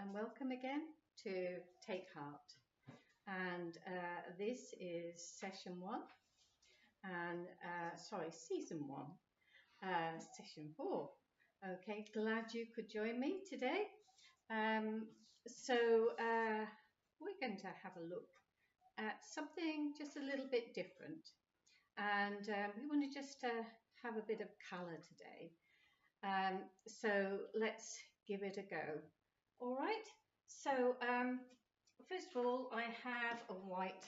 and welcome again to Take Heart, and this is session 1 and season 1, session 4. Okay, glad you could join me today. We're going to have a look at something just a little bit different, and we want to just have a bit of colour today. So let's give it a go. All right, so first of all, I have a white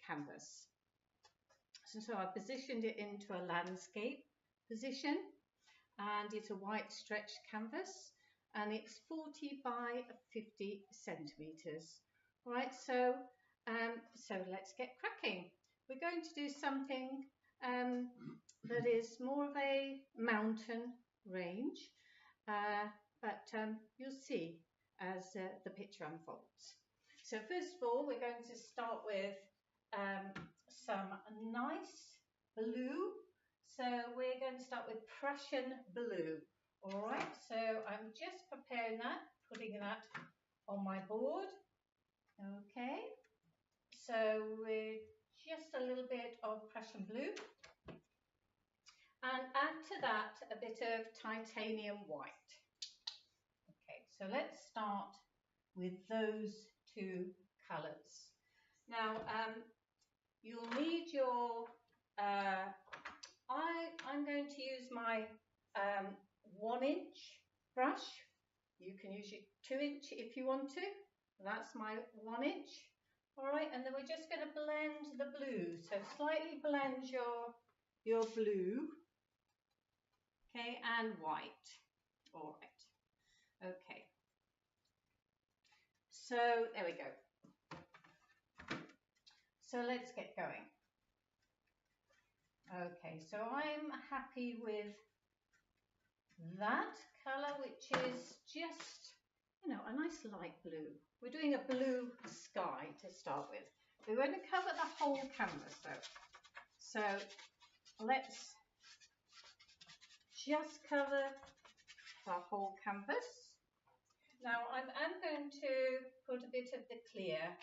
canvas. So I positioned it into a landscape position, and it's a white stretch canvas, and it's 40 by 50 centimeters. All right, so let's get cracking. We're going to do something that is more of a mountain range, but you'll see as the picture unfolds. So first of all, we're going to start with some nice blue. So we're going to start with Prussian blue. All right, so I'm just preparing that, putting that on my board. Okay, so with just a little bit of Prussian blue, and add to that a bit of titanium white. Okay, so let's start with those two colours. Now, you'll need your, I'm going to use my 1-inch brush. You can use your 2-inch if you want to. That's my 1-inch. All right, and then we're just going to blend the blue. So slightly blend your blue. Okay, and white. All right. Okay. So there we go. So let's get going. Okay, so I'm happy with that colour, which is just, you know, a nice light blue. We're doing a blue sky to start with. We're going to cover the whole canvas though. So let's just cover the whole canvas. Now I'm going to put a bit of the clear,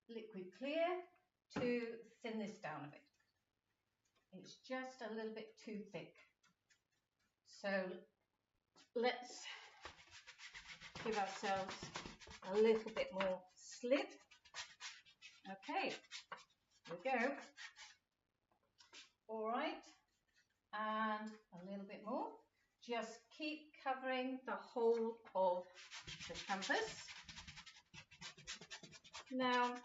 liquid clear, to thin this down a bit. It's just a little bit too thick. So let's give ourselves a little bit more slip. Okay, here we go. All right, and a little bit more. Just keep covering the whole of the canvas. Now,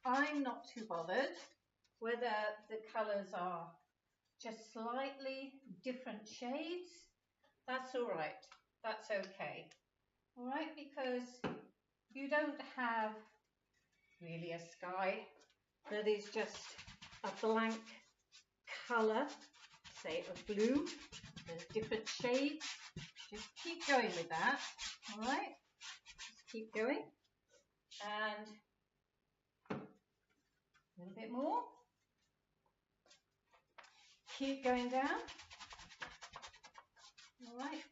I'm not too bothered whether the colours are just slightly different shades. That's all right. That's okay. All right, because you don't have really a sky that is just a blank colour, say of blue. There's different shades. Just keep going with that. All right, just keep going, and a little bit more. Keep going down. All right,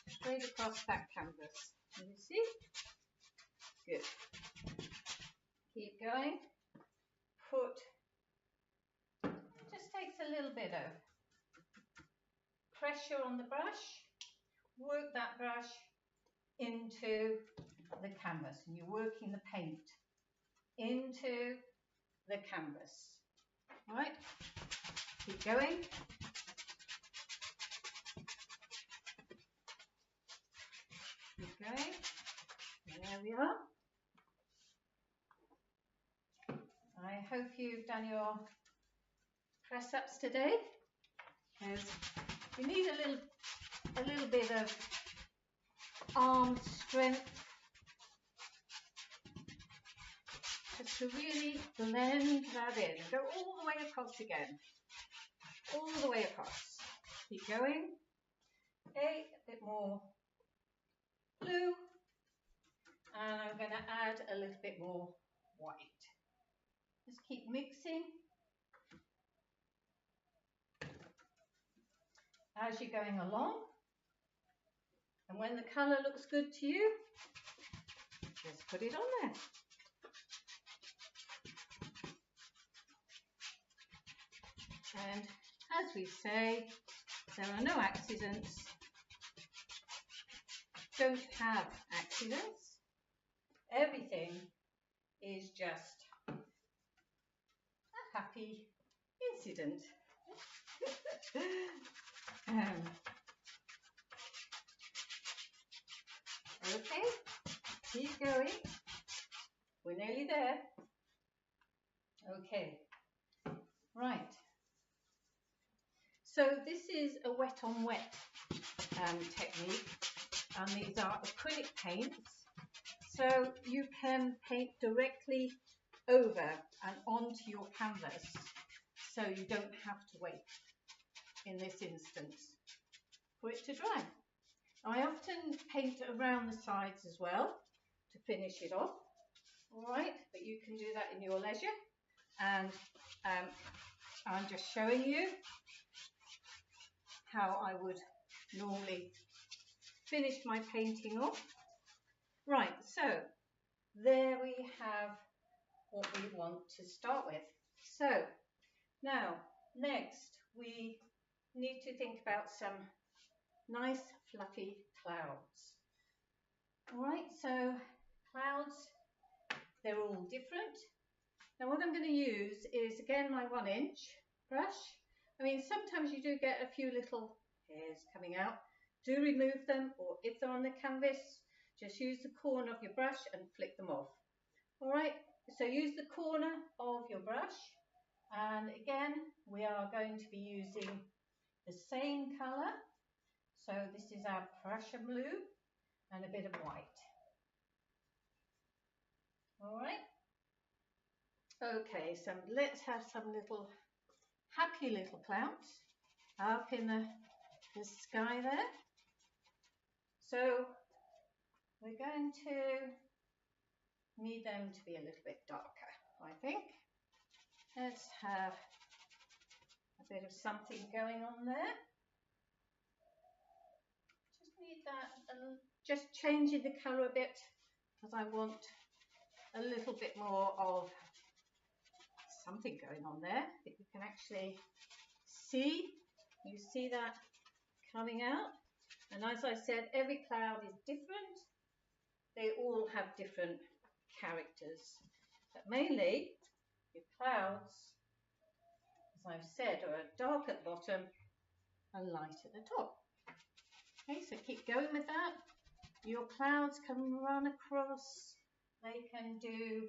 straight across that canvas. Can you see? Good. Keep going. Just takes a little bit of pressure on the brush. Work that brush into the canvas, and you're working the paint into the canvas. All right, keep going. Keep going. There we are. I hope you've done your press-ups today, because you need a little bit of arm strength just to really blend that in. Go all the way across again. All the way across. Keep going. Okay, a bit more blue. And I'm going to add a little bit more white. Just keep mixing. as you're going along. And when the colour looks good to you, just put it on there. And as we say, there are no accidents. Don't have accidents. Everything is just a happy incident. Okay, keep going. We're nearly there. Okay, right. So this is a wet on wet technique, and these are acrylic paints. So you can paint directly over and onto your canvas, so you don't have to wait in this instance for it to dry. I often paint around the sides as well to finish it off, all right, but you can do that in your leisure, and I'm just showing you how I would normally finish my painting off. Right, so there we have what we want to start with. So now next we need to think about some nice fluffy clouds. All right, so clouds, they're all different. Now what I'm going to use is again my 1-inch brush. I mean, sometimes you do get a few little hairs coming out. Do remove them, or if they're on the canvas, just use the corner of your brush and flick them off. All right, so use the corner of your brush, and again we are going to be using the same colour. So this is our Prussian blue and a bit of white. All right. Okay, so let's have some little happy little clouds up in the sky there. So we're going to need them to be a little bit darker, I think. Let's have a bit of something going on there. Just need that, just changing the colour a bit, because I want a little bit more of something going on there that you can actually see. You see that coming out, and as I said, every cloud is different. They all have different characters, but mainly your clouds, as I've said, are dark at the bottom and light at the top. Okay, so keep going with that. Your clouds can run across, they can do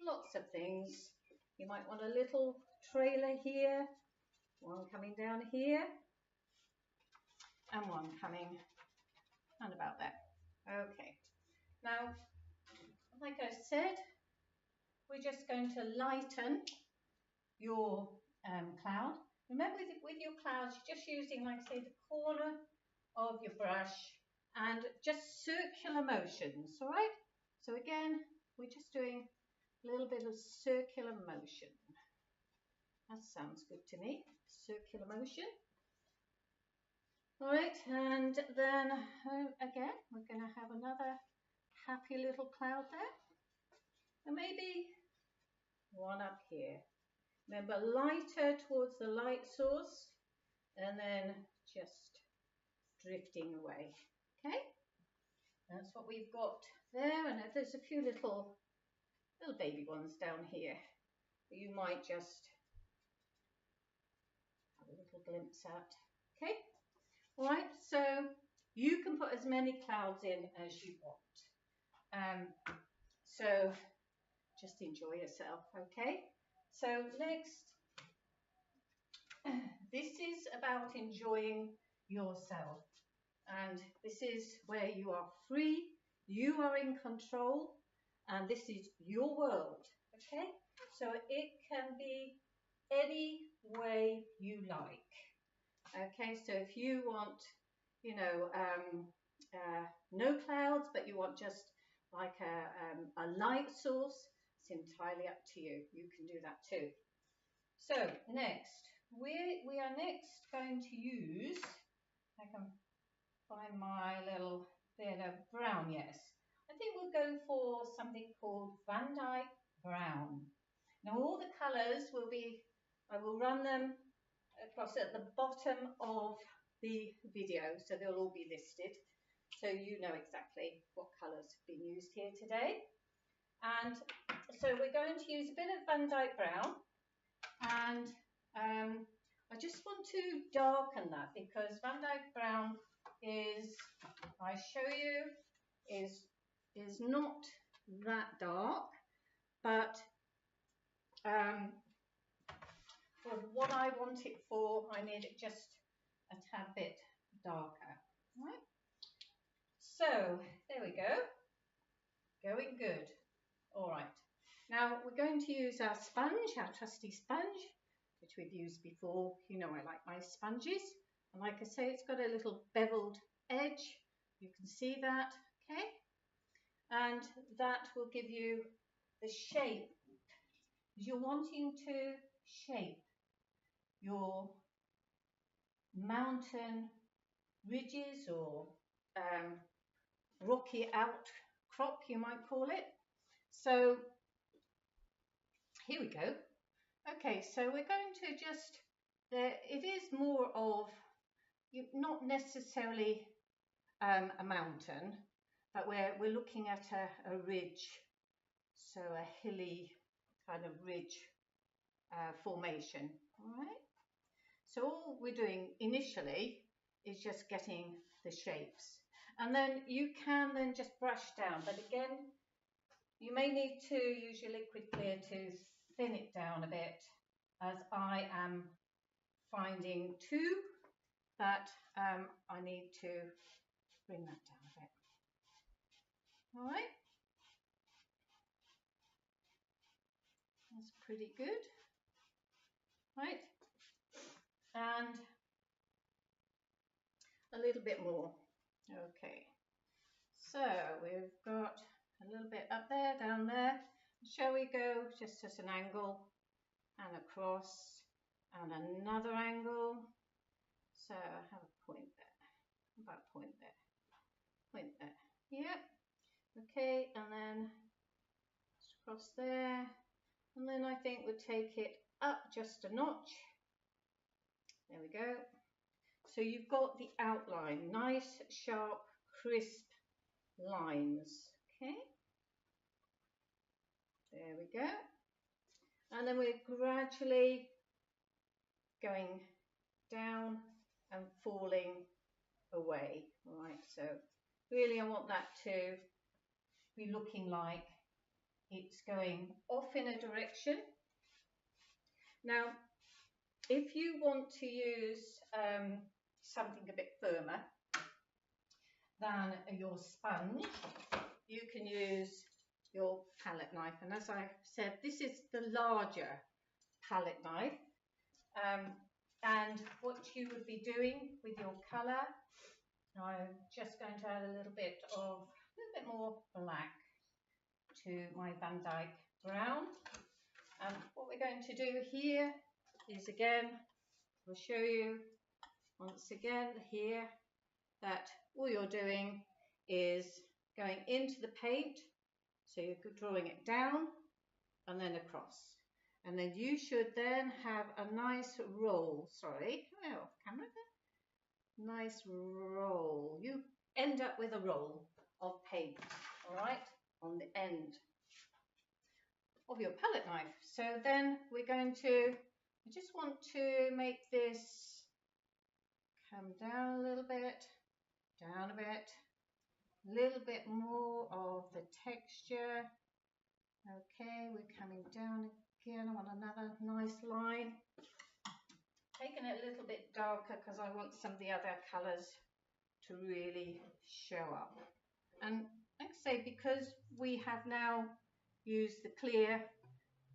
lots of things. You might want a little trailer here, one coming down here, and one coming around about there. Okay, now, like I said, we're just going to lighten your cloud. Remember, with your clouds, you're just using, like I say, the corner of your brush and just circular motions, all right? So again, we're just doing a little bit of circular motion. That sounds good to me, circular motion. All right, and then again, we're going to have another happy little cloud there. And maybe one up here. Remember, lighter towards the light source, and then just drifting away. Okay, that's what we've got there. And there's a few little baby ones down here that you might just have a little glimpse at. Okay, all right, so you can put as many clouds in as you want. So just enjoy yourself. Okay, so next, this is about enjoying yourself, and this is where you are free, you are in control, and this is your world. Okay, so it can be any way you like. Okay, so if you want, you know, no clouds, but you want just like a light source, it's entirely up to you. You can do that too. So next, we are next going to use I can find my little bit of brown, yes. I think we'll go for something called VANDYKE Brown. Now all the colours will be, I will run them across at the bottom of the video, so they'll all be listed, so you know exactly what colours have been used here today. And so we're going to use a bit of VANDYKE Brown, and I just want to darken that because VANDYKE Brown is, I show you, is not that dark, but for what I want it for, I need it just a tad bit darker. Right? So there we go, going good. All right, now we're going to use our sponge, our trusty sponge, which we've used before. You know I like my sponges, and like I say, it's got a little beveled edge. You can see that, okay? And that will give you the shape. You're wanting to shape your mountain ridges or rocky outcrop, you might call it. So here we go. Okay, so we're going to just, it is more of, not necessarily a mountain, but we're looking at a ridge, so a hilly kind of ridge formation. All right. So all we're doing initially is just getting the shapes, and then you can then just brush down. But again, you may need to use your liquid clear to thin it down a bit, as I am finding too that I need to bring that down a bit. All right, that's pretty good, right? And a little bit more. Okay, so we've got a little bit up there, down there. Shall we go just at an angle and across and another angle? So I have a point there, about point there, yep. Okay, and then across there, and then I think we'll take it up just a notch. There we go. So you've got the outline, nice, sharp, crisp lines. Okay, there we go. And then we're gradually going down and falling away. All right, so really I want that to be looking like it's going off in a direction. Now, if you want to use something a bit firmer than your sponge, you can use your palette knife. And as I said, this is the larger palette knife. And what you would be doing with your colour, I'm just going to add a little bit more black to my VANDYKE Brown. And what we're going to do here is, again, I'll show you once again here that all you're doing is going into the paint, so you're drawing it down and then across, and then you should then have a nice roll. Sorry, oh, camera there. Nice roll. You end up with a roll of paint, all right, on the end of your palette knife. So then we're going to, I just want to make this come down a little bit, down a bit, a little bit more of the texture. Okay, we're coming down again. I want another nice line. Taking it a little bit darker because I want some of the other colours to really show up. And like I say, because we have now used the clear,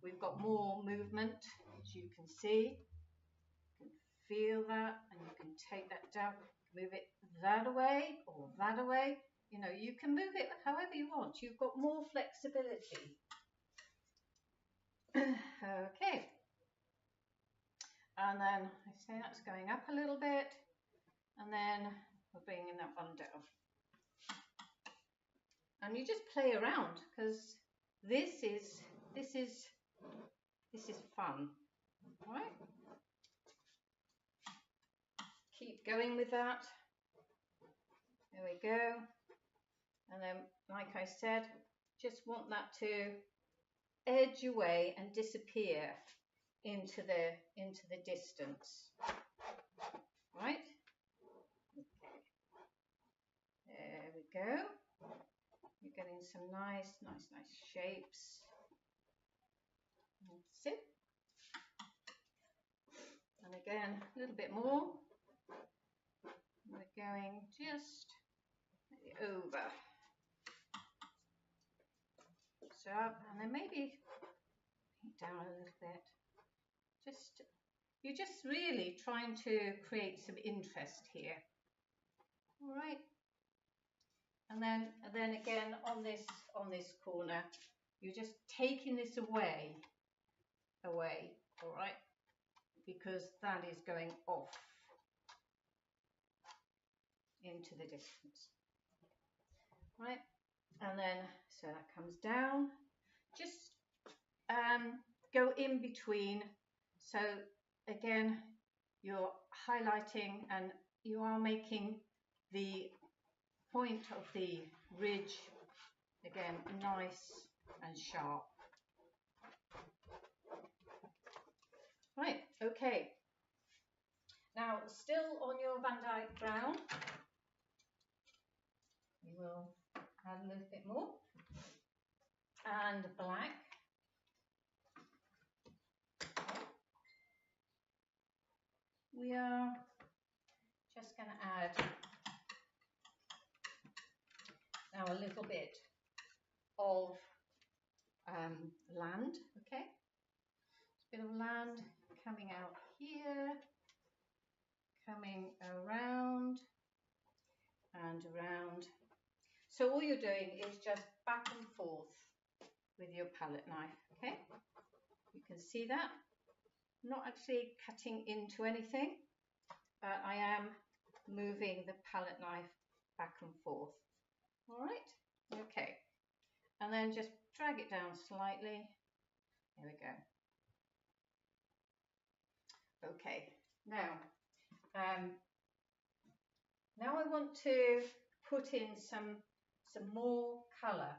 we've got more movement, as you can see. You can feel that, and you can take that down, move it that away or that away. You know, you can move it however you want. You've got more flexibility. Okay. And then I say that's going up a little bit. and then we're bringing that one down. And you just play around, because this is fun, right? Keep going with that. There we go. And then, like I said, just want that to edge away and disappear into the distance. Right? Okay. There we go. You're getting some nice shapes. That's it. And again, a little bit more. We're going just over. So, and then maybe down a little bit. You're just really trying to create some interest here. All right. And then again on this corner, you're just taking this away, all right, because that is going off into the distance, right? And then so that comes down. Just go in between. So again, you're highlighting and you are making the point of the ridge again nice and sharp. Right, okay. Now, still on your VANDYKE brown, we will add a little bit more, and black. We are just going to add now a little bit of land, okay? A bit of land coming out here, coming around and around. So all you're doing is just back and forth with your palette knife, okay? You can see that. I'm not actually cutting into anything, but I am moving the palette knife back and forth. All right, okay. And then just drag it down slightly. There we go. Okay, now I want to put in some more colour.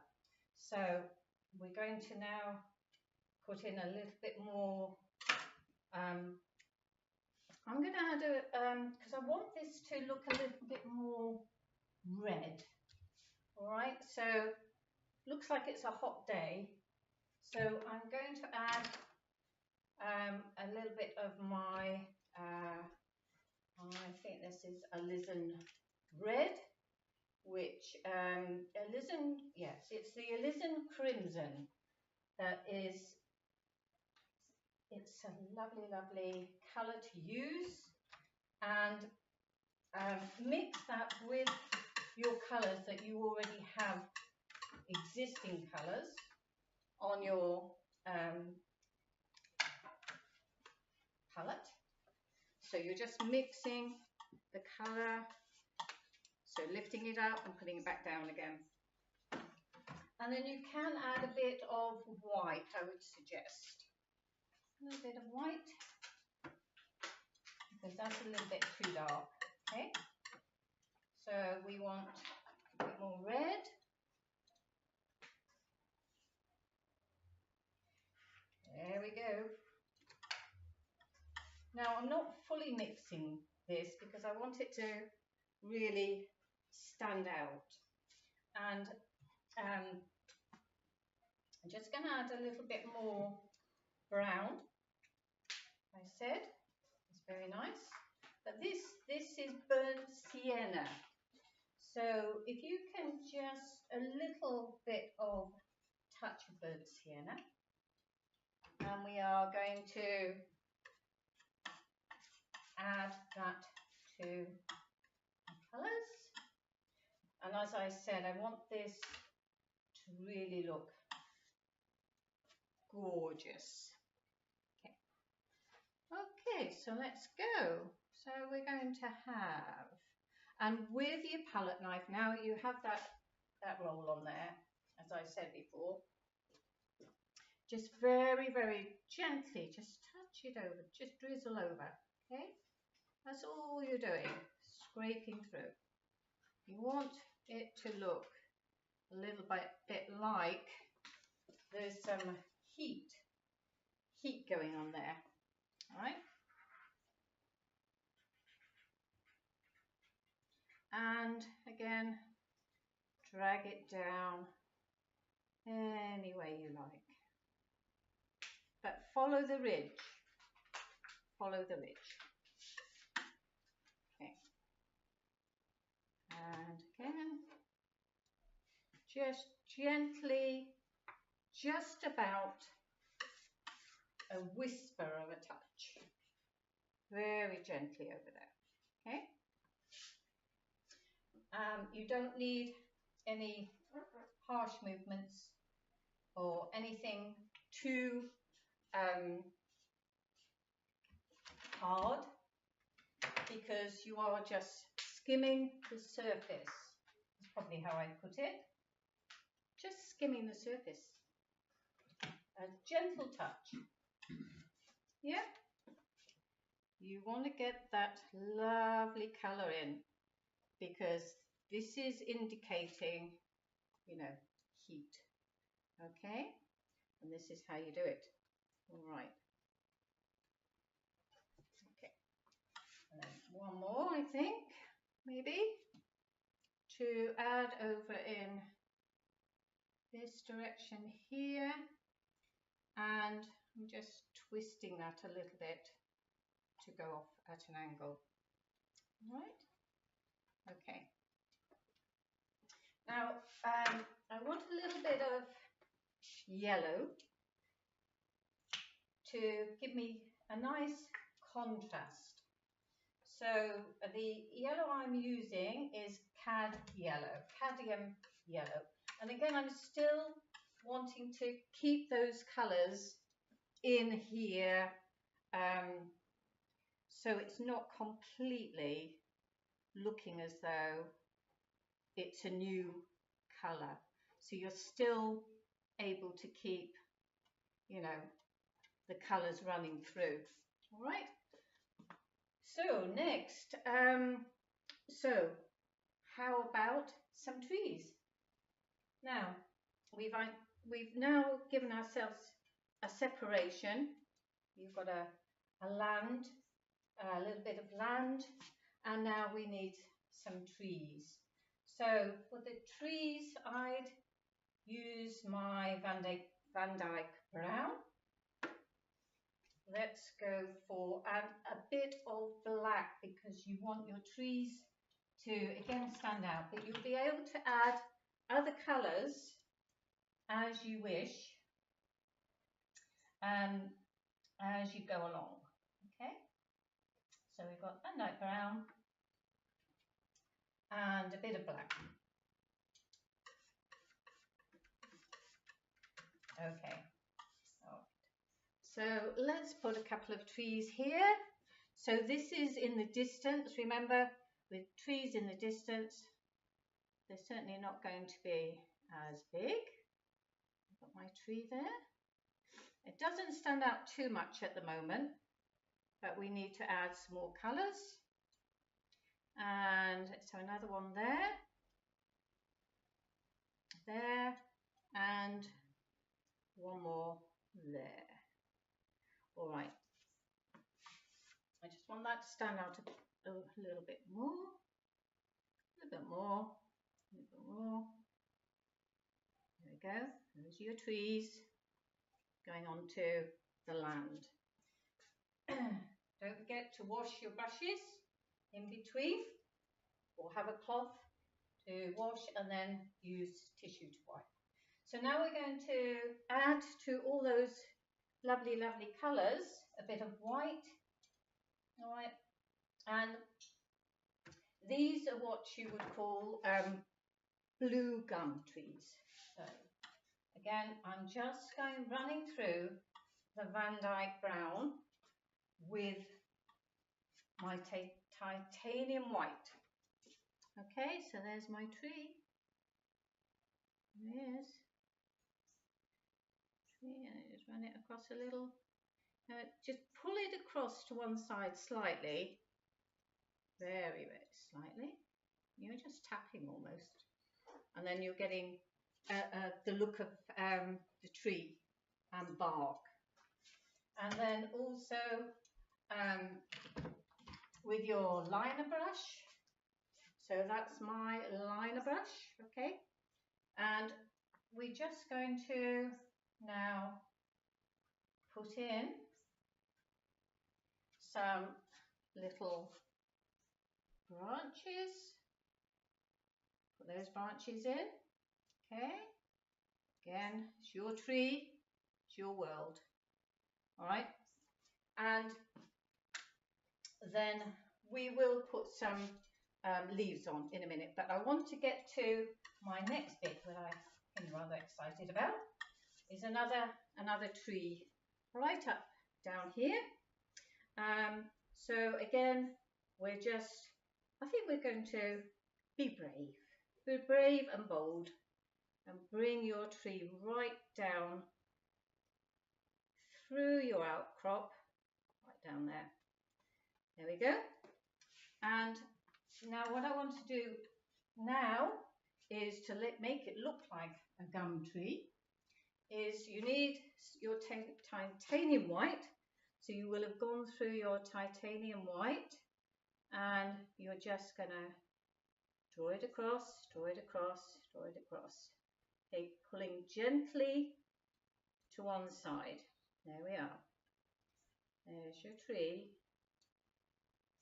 So we're going to now put in a little bit more. I'm going to add because I want this to look a little bit more red. All right, so looks like it's a hot day. So I'm going to add a little bit of my, I think this is ALIZARIN red, which yes, it's the ALIZARIN CRIMSON. That is, it's a lovely colour to use, and mix that with your colours that you already have, existing colours on your palette. So you're just mixing the colour, so lifting it up and putting it back down again. And then you can add a bit of white, I would suggest. A little bit of white, because that's a little bit too dark, okay? So we want a bit more red. There we go. Now I'm not fully mixing this because I want it to really stand out. And I'm just going to add a little bit more brown. I said it's very nice. But this is burnt sienna. So if you can just a little bit of touch of burnt sienna. And we are going to add that to the colours. And as I said, I want this to really look gorgeous. Okay, so let's go. So So we're going to have, and with your palette knife, now you have that roll on there, as I said before, just very, very gently, just touch it over, just drizzle over, okay? That's all you're doing, scraping through. You want it to look a little bit like there's some heat going on there, all right? And again, drag it down any way you like. But follow the ridge. Follow the ridge. Okay. And again, just gently, just about a whisper of a touch. Very gently over there. Okay. You don't need any harsh movements or anything too hard, because you are just skimming the surface. That's probably how I put it. Just skimming the surface. A gentle touch. Yeah. You want to get that lovely colour in, because this is indicating, you know, heat. Okay? And this is how you do it. All right. Okay. And then one more, I think, maybe, to add over in this direction here. And I'm just twisting that a little bit to go off at an angle. All right? Okay. Now, I want a little bit of yellow to give me a nice contrast. So the yellow I'm using is CADIUM yellow. And again, I'm still wanting to keep those colours in here, so it's not completely looking as though it's a new colour. So you're still able to keep, you know, the colours running through. All right. So next, so how about some trees? Now we've now given ourselves a separation. You've got a land, a little bit of land, and now we need some trees. So for the trees, I'd use my VANDYKE brown. Let's go for a bit of black, because you want your trees to again stand out, but you'll be able to add other colours as you wish as you go along. Okay, so we've got VANDYKE brown and a bit of black. Okay. So let's put a couple of trees here. So this is in the distance. Remember, with trees in the distance, they're certainly not going to be as big. I've got my tree there. It doesn't stand out too much at the moment, but we need to add some more colours. And so another one there, and one more there. All right, I just want that to stand out a little bit more, a little bit more, a little bit more. There we go. Those are your trees going on to the land. Don't forget to wash your brushes in between, or have a cloth to wash and then use tissue to wipe. So now we're going to add to all those lovely, lovely colours a bit of white. All right, and these are what you would call blue gum trees. So again, I'm just running through the VANDYKE brown with my titanium white. Okay, so there's my tree. There's tree, and I just run it across a little. Just pull it across to one side slightly, very, very slightly. You're just tapping almost, and then you're getting the look of the tree and bark. And then also with your liner brush. So that's my liner brush, okay? And we're just going to now put in some little branches. Put those branches in, okay? Again, it's your tree, it's your world, all right? And then we will put some leaves on in a minute, but I want to get to my next bit that I'm rather excited about. Is another tree right up down here. So again, I think we're going to be brave. Be brave and bold and bring your tree right down through your outcrop, right down there. There we go. And now what I want to do now is to make it look like a gum tree. Is you need your titanium white. So you will have gone through your titanium white and you're just going to draw it across, draw it across, draw it across. Okay, pulling gently to one side. There we are. There's your tree.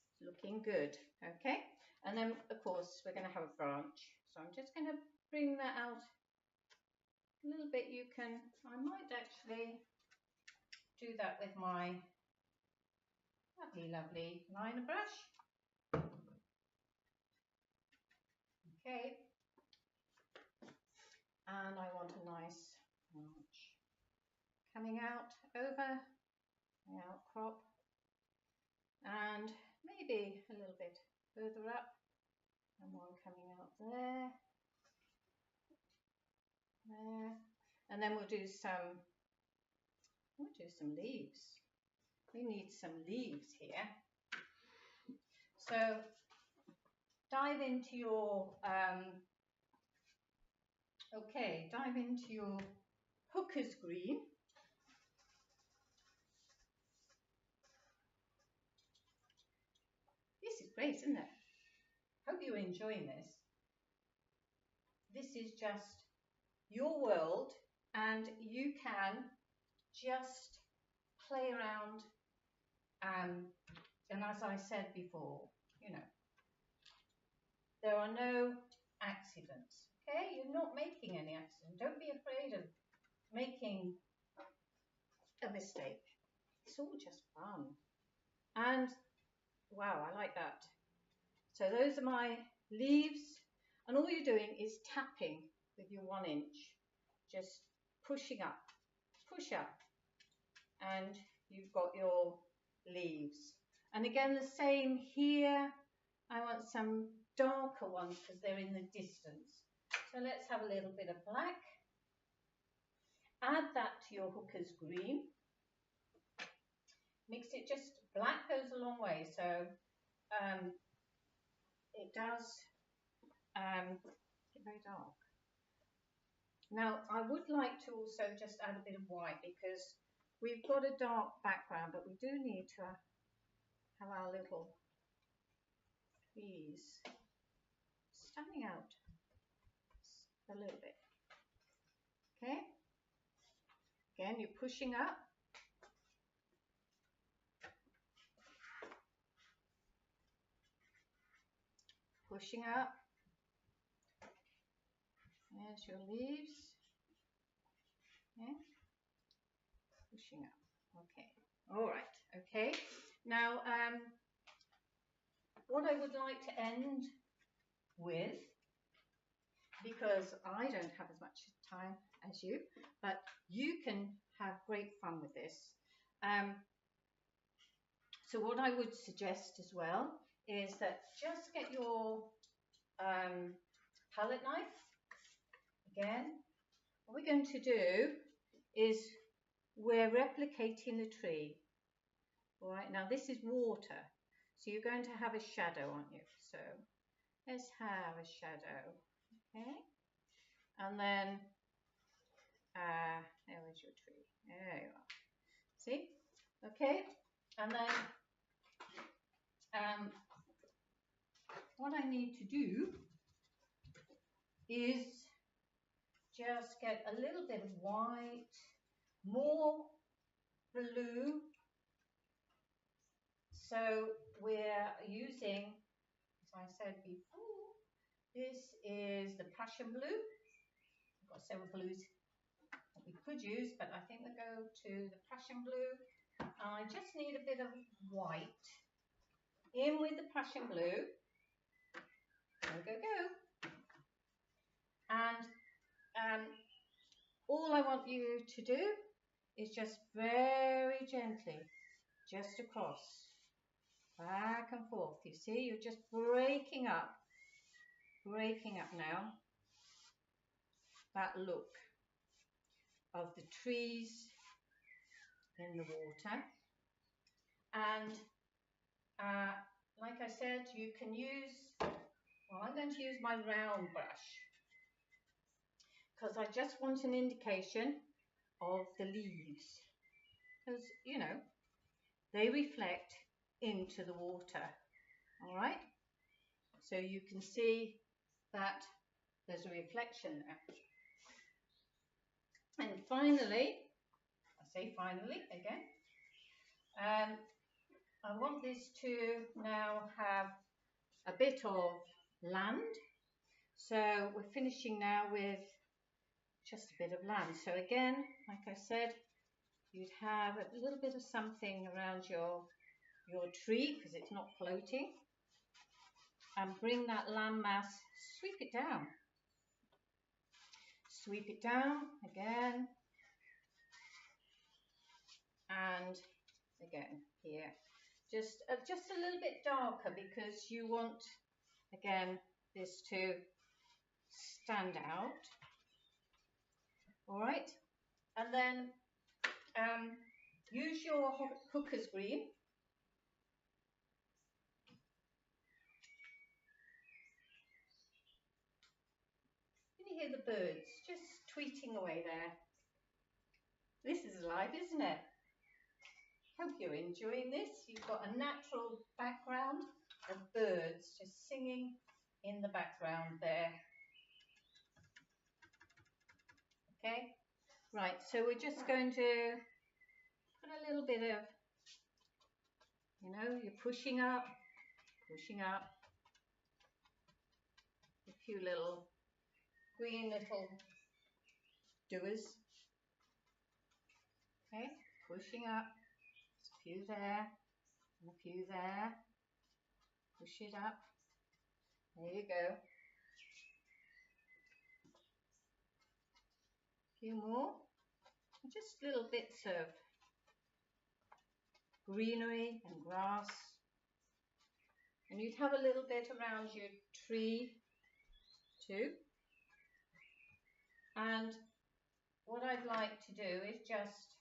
It's looking good. Okay, and then of course we're going to have a branch. So I'm just going to bring that out a little bit. I might actually do that with my lovely liner brush. Okay, and I want a nice branch coming out over the outcrop and maybe a little bit further up, and one coming out there, and then we'll do some leaves. We need some leaves here. So dive into your Hooker's Green. This is great, isn't it? Hope you're enjoying this. This is just your world, and you can just play around. And as I said before, you know, there are no accidents. Okay, you're not making any accident. Don't be afraid of making a mistake. It's all just fun. And wow, I like that. So those are my leaves, and all you're doing is tapping with your 1 inch, just pushing up, push up, and you've got your leaves. And again, the same here. I want some darker ones because they're in the distance. So let's have a little bit of black. Add that to your Hooker's Green. Mix it, just black goes a long way. So it does get very dark. Now I would like to also just add a bit of white because we've got a dark background, but we do need to have our little trees standing out a little bit. Okay, again, you're pushing up. Pushing up. There's your leaves. Okay. Pushing up. Okay. All right. Okay. Now, what I would like to end with, because I don't have as much time as you, but you can have great fun with this. So what I would suggest as well is that just get your palette knife. Again, what we're going to do is we're replicating the tree. All right, now this is water, so you're going to have a shadow on you. So let's have a shadow, okay? And then, there was your tree. There you are. See? Okay? And then, what I need to do is just get a little bit of white, more blue. So we're using, as I said before, this is the Prussian blue. I've got several blues that we could use, but I think we'll go to the Prussian blue. I just need a bit of white in with the Prussian blue. Go. And all I want you to do is just very gently, just across, back and forth. You see, you're just breaking up now that look of the trees in the water. And like I said, you can use, well, I'm going to use my round brush because I just want an indication of the leaves, because, you know, they reflect into the water. All right, so you can see that there's a reflection there. And finally, I say finally again, I want this to now have a bit of land. So we're finishing now with just a bit of land. So again, like I said, you'd have a little bit of something around your tree because it's not floating, and bring that land mass, sweep it down again, and again here, just a little bit darker because you want, again, this to stand out. All right, and then use your Hooker's green. Can you hear the birds just tweeting away there? This is live, isn't it? Hope you're enjoying this. You've got a natural background of birds just singing in the background there. Okay, right, so we're just going to put a little bit of, you know, you're pushing up, a few little green little doers. Okay, pushing up, there's a few there, and a few there, push it up, there you go. A few more, just little bits of greenery and grass, and you'd have a little bit around your tree too. And what I'd like to do is just,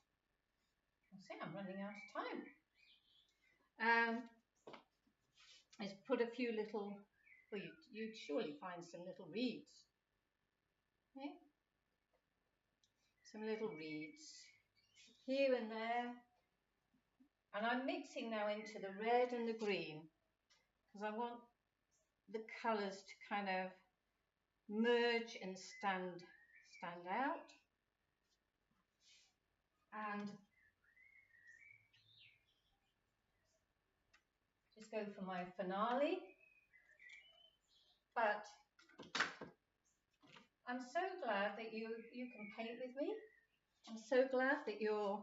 I'll say I'm running out of time, is put a few little, well, you'd surely find some little reeds, okay? Some little reeds here and there. And I'm mixing now into the red and the green because I want the colours to kind of merge and stand out. And just go for my finale. But I'm so glad that you can paint with me. I'm so glad that you're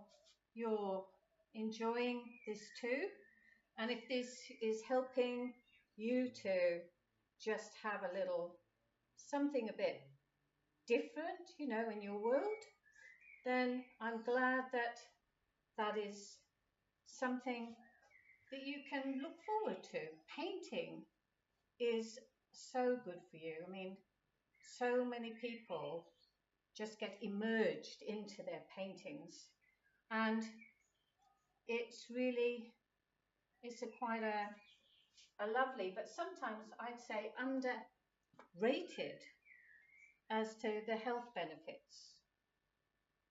enjoying this too. And if this is helping you to just have a little something a bit different, you know, in your world, then I'm glad that that is something that you can look forward to. Painting is so good for you. I mean, so many people just get immersed into their paintings, and it's quite a lovely, but sometimes I'd say underrated as to the health benefits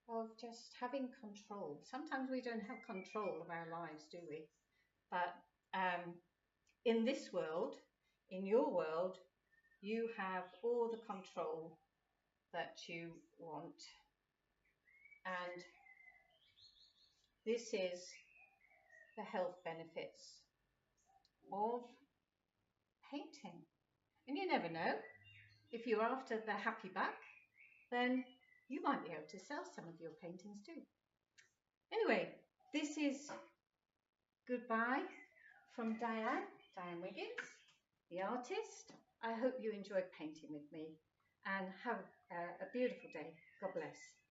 of just having control. Sometimes we don't have control of our lives, do we? But in this world, in your world, you have all the control that you want. And this is the health benefits of painting. And you never know, if you're after the happy back, then you might be able to sell some of your paintings too. Anyway, this is goodbye from Diane Wiggins, the artist. I hope you enjoyed painting with me, and have a beautiful day. God bless.